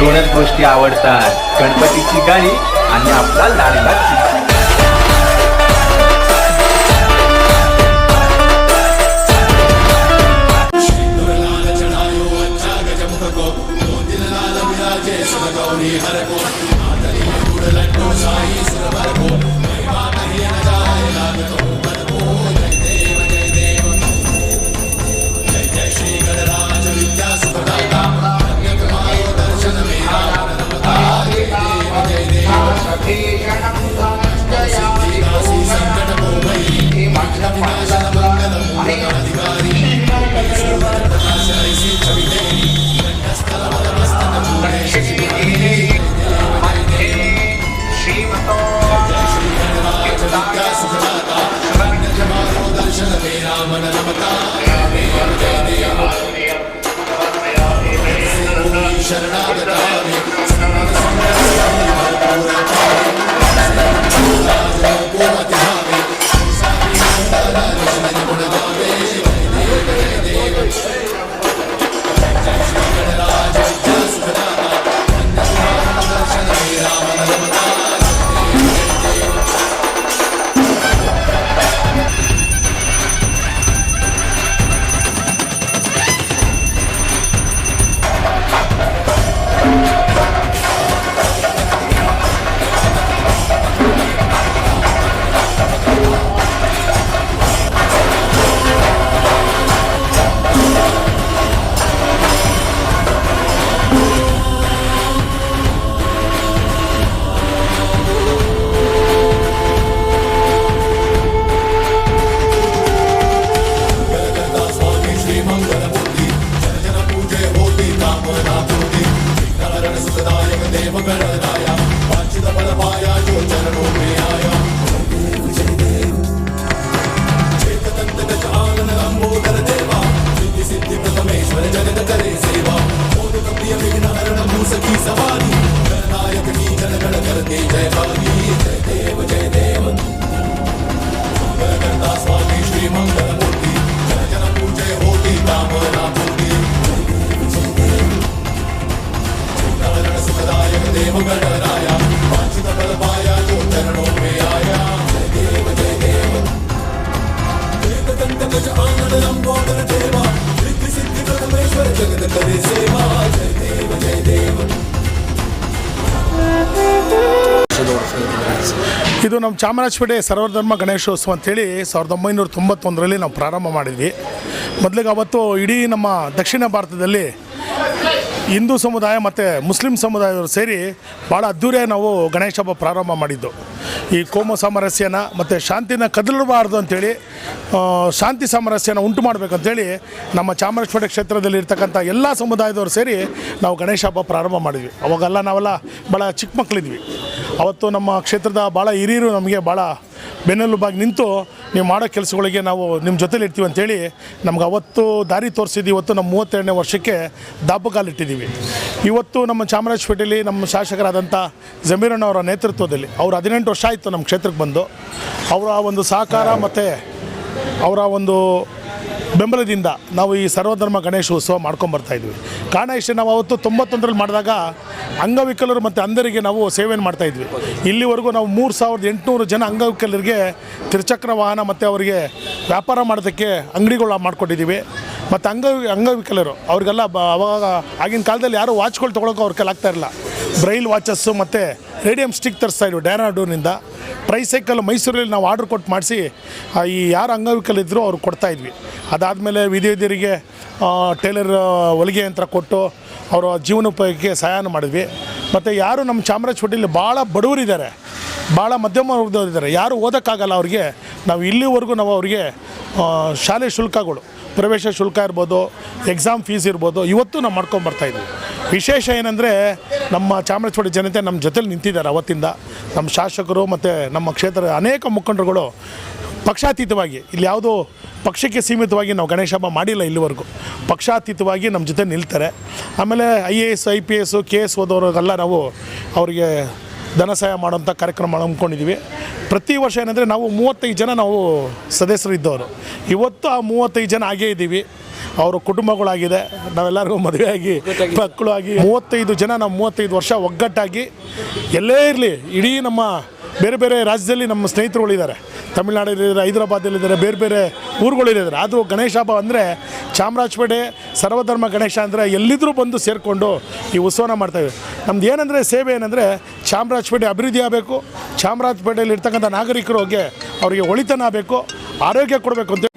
दोनच गोष्टी आवडतात, गणपतीची गाणी आणि आपला लाडका चिमणी. ಇದು ನಮ್ಮ ಚಾಮರಾಜಪೇಟೆ ಸರ್ವಧರ್ಮ ಗಣೇಶೋತ್ಸವ ಅಂತೇಳಿ 1991ರಲ್ಲಿ ನಾವು ಪ್ರಾರಂಭ ಮಾಡಿದ್ವಿ. ಮೊದಲಿಗೆ ಅವತ್ತು ಇಡೀ ನಮ್ಮ ದಕ್ಷಿಣ ಭಾರತದಲ್ಲಿ ಹಿಂದೂ ಸಮುದಾಯ ಮತ್ತು ಮುಸ್ಲಿಂ ಸಮುದಾಯದವರು ಸೇರಿ ಭಾಳ ಅದ್ಧೂರಿಯಾಗಿ ನಾವು ಗಣೇಶ ಹಬ್ಬ ಪ್ರಾರಂಭ ಮಾಡಿದ್ದು. ಈ ಕೋಮು ಸಾಮರಸ್ಯನ ಮತ್ತು ಶಾಂತಿನ ಕದಲಬಾರ್ದು ಅಂಥೇಳಿ, ಶಾಂತಿ ಸಾಮರಸ್ಯನ ಉಂಟು ಮಾಡಬೇಕಂತೇಳಿ ನಮ್ಮ ಚಾಮರಾಜಪೇಟೆ ಕ್ಷೇತ್ರದಲ್ಲಿ ಇರ್ತಕ್ಕಂಥ ಎಲ್ಲ ಸಮುದಾಯದವರು ಸೇರಿ ನಾವು ಗಣೇಶ ಹಬ್ಬ ಪ್ರಾರಂಭ ಮಾಡಿದ್ವಿ. ಅವಾಗೆಲ್ಲ ನಾವೆಲ್ಲ ಭಾಳ ಚಿಕ್ಕ ಮಕ್ಕಳಿದ್ವಿ. ಅವತ್ತು ನಮ್ಮ ಕ್ಷೇತ್ರದ ಭಾಳ ಹಿರಿಯರು ನಮಗೆ ಭಾಳ ಬೆನ್ನೆಲುಬಾಗಿ ನಿಂತು ನೀವು ಮಾಡೋ ಕೆಲಸಗಳಿಗೆ ನಾವು ನಿಮ್ಮ ಜೊತೆಲಿ ಇರ್ತೀವಿ ಅಂಥೇಳಿ ನಮ್ಗೆ ಅವತ್ತು ದಾರಿ ತೋರಿಸಿದ್ದು. ಇವತ್ತು ನಮ್ಮ 32ನೇ ವರ್ಷಕ್ಕೆ ದಾಪುಗಾಲಿಟ್ಟಿದ್ದೀವಿ. ಇವತ್ತು ನಮ್ಮ ಚಾಮರಾಜಪೇಟೆಯಲ್ಲಿ ನಮ್ಮ ಶಾಸಕರಾದಂಥ ಜಮೀರಣ್ಣವರ ನೇತೃತ್ವದಲ್ಲಿ ಅವರು 18 ವರ್ಷ ಆಯಿತು ನಮ್ಮ ಕ್ಷೇತ್ರಕ್ಕೆ ಬಂದು. ಅವರ ಒಂದು ಸಹಕಾರ ಮತ್ತು ಅವರ ಒಂದು ಬೆಂಬಲದಿಂದ ನಾವು ಈ ಸರ್ವಧರ್ಮ ಗಣೇಶೋತ್ಸವ ಮಾಡ್ಕೊಂಬರ್ತಾಯಿದ್ವಿ. ಕಾರಣ ಇಷ್ಟೇ, ನಾವು ಅವತ್ತು 91ರಲ್ಲಿ ಮಾಡಿದಾಗ ಅಂಗವಿಕಲರು ಮತ್ತು ಅಂಧರಿಗೆ ನಾವು ಸೇವೆಯನ್ನು ಮಾಡ್ತಾಯಿದ್ವಿ. ಇಲ್ಲಿವರೆಗೂ ನಾವು 3800 ಜನ ಅಂಗವಿಕಲರಿಗೆ ತ್ರಿಚಕ್ರ ವಾಹನ ಮತ್ತು ಅವರಿಗೆ ವ್ಯಾಪಾರ ಮಾಡೋದಕ್ಕೆ ಅಂಗಡಿಗಳು ಮಾಡ್ಕೊಟ್ಟಿದ್ದೀವಿ. ಮತ್ತು ಅಂಗವಿಕಲರು ಅವ್ರಿಗೆಲ್ಲ ಅವಾಗ ಆಗಿನ ಕಾಲದಲ್ಲಿ ಯಾರೂ ವಾಚ್ಗಳು ತೊಗೊಳಕ್ಕೆ ಅವ್ರ ಕೈಲಿ ಆಗ್ತಾಯಿರಲಿಲ್ಲ. ಬ್ರೈಲ್ ವಾಚಸ್ಸು ಮತ್ತು ರೇಡಿಯಮ್ ಸ್ಟಿಕ್ ತರಿಸ್ತಾಯಿದ್ವಿ ಡ್ಯಾನಾಡೂನಿಂದ. ಟ್ರೈಸೈಕಲ್ ಮೈಸೂರಲ್ಲಿ ನಾವು ಆರ್ಡ್ರ್ ಕೊಟ್ಟು ಮಾಡಿಸಿ ಈ ಯಾರು ಅಂಗವಿಕಲಿದ್ದರೂ ಅವ್ರು ಕೊಡ್ತಾಯಿದ್ವಿ. ಅದಾದಮೇಲೆ ವಿಧಿವೈದ್ಯರಿಗೆ ಟೇಲರ್ ಹೊಲಿಗೆ ಯಂತ್ರ ಕೊಟ್ಟು ಅವರ ಜೀವನೋಪಾಯಕ್ಕೆ ಸಹಾಯ ಮಾಡಿದ್ವಿ. ಮತ್ತು ಯಾರು ನಮ್ಮ ಚಾಮರಾಜಪೇಟೆಯಲ್ಲಿ ಭಾಳ ಬಡವರಿದ್ದಾರೆ, ಭಾಳ ಮಧ್ಯಮ ವರ್ಗದವರಿದ್ದಾರೆ, ಯಾರು ಓದೋಕ್ಕಾಗಲ್ಲ ಅವ್ರಿಗೆ, ನಾವು ಇಲ್ಲಿವರೆಗೂ ನಾವು ಅವರಿಗೆ ಶಾಲೆ ಶುಲ್ಕಗಳು, ಪ್ರವೇಶ ಶುಲ್ಕ ಇರ್ಬೋದು, ಎಕ್ಸಾಮ್ ಫೀಸ್ ಇರ್ಬೋದು, ಇವತ್ತು ನಾವು ಮಾಡ್ಕೊಂಬರ್ತಾಯಿದ್ವಿ. ವಿಶೇಷ ಏನಂದರೆ ನಮ್ಮ ಚಾಮರಾಜಪೇಟೆ ಜನತೆ ನಮ್ಮ ಜೊತೆಲಿ ನಿಂತಿದ್ದಾರೆ ಅವತ್ತಿಂದ. ನಮ್ಮ ಶಾಸಕರು ಮತ್ತು ನಮ್ಮ ಕ್ಷೇತ್ರದ ಅನೇಕ ಮುಖಂಡರುಗಳು ಪಕ್ಷಾತೀತವಾಗಿ, ಇಲ್ಲಿ ಯಾವುದೋ ಪಕ್ಷಕ್ಕೆ ಸೀಮಿತವಾಗಿ ನಾವು ಗಣೇಶ ಹಬ್ಬ ಮಾಡಿಲ್ಲ ಇಲ್ಲಿವರೆಗೂ, ಪಕ್ಷಾತೀತವಾಗಿ ನಮ್ಮ ಜೊತೆ ನಿಲ್ತಾರೆ. ಆಮೇಲೆ IAS IPS KS ಓದೋರಿಗೆಲ್ಲ ನಾವು ಅವರಿಗೆ ಧನ ಸಹಾಯ ಮಾಡೋಂಥ ಕಾರ್ಯಕ್ರಮ ಹಮ್ಮಿಕೊಂಡಿದ್ದೀವಿ. ಪ್ರತಿ ವರ್ಷ ಏನಂದರೆ ನಾವು 35 ಜನ ನಾವು ಸದಸ್ಯರು ಇದ್ದವರು. ಇವತ್ತು ಆ 35 ಜನ ಆಗೇ ಇದ್ದೀವಿ. ಅವರು ಕುಟುಂಬಗಳಾಗಿದೆ, ನಾವೆಲ್ಲರಿಗೂ ಮದುವೆಯಾಗಿ ಮಕ್ಕಳು ಆಗಿ 35 ಜನ, ನಾವು 35 ವರ್ಷ ಒಗ್ಗಟ್ಟಾಗಿ ಎಲ್ಲೇ ಇರಲಿ, ಇಡೀ ನಮ್ಮ ಬೇರೆ ಬೇರೆ ರಾಜ್ಯದಲ್ಲಿ ನಮ್ಮ ಸ್ನೇಹಿತರುಗಳಿದ್ದಾರೆ, ತಮಿಳ್ನಾಡಲ್ಲಿದ್ದಾರೆ, ಹೈದರಾಬಾದಲ್ಲಿದ್ದಾರೆ, ಬೇರೆ ಬೇರೆ ಊರುಗಳಿದ್ದಾರೆ. ಆದರೂ ಗಣೇಶ ಹಬ್ಬ ಅಂದರೆ ಚಾಮರಾಜಪೇಟೆ ಸರ್ವಧರ್ಮ ಗಣೇಶ ಅಂದರೆ ಎಲ್ಲಿದ್ದರೂ ಬಂದು ಸೇರಿಕೊಂಡು ಈ ಉತ್ಸವನ ಮಾಡ್ತಾಯಿದ್ವಿ. ನಮ್ದು ಏನಂದರೆ ಸೇವೆ ಏನಂದರೆ ಚಾಮರಾಜಪೇಟೆ ಅಭಿವೃದ್ಧಿ ಆಗಬೇಕು, ಚಾಮರಾಜಪೇಟೆಯಲ್ಲಿ ಇರ್ತಕ್ಕಂಥ ನಾಗರಿಕರಿಗೆ ಅವರಿಗೆ ಒಳಿತನ ಆಗಬೇಕು, ಆರೋಗ್ಯ ಕೊಡಬೇಕು ಅಂತ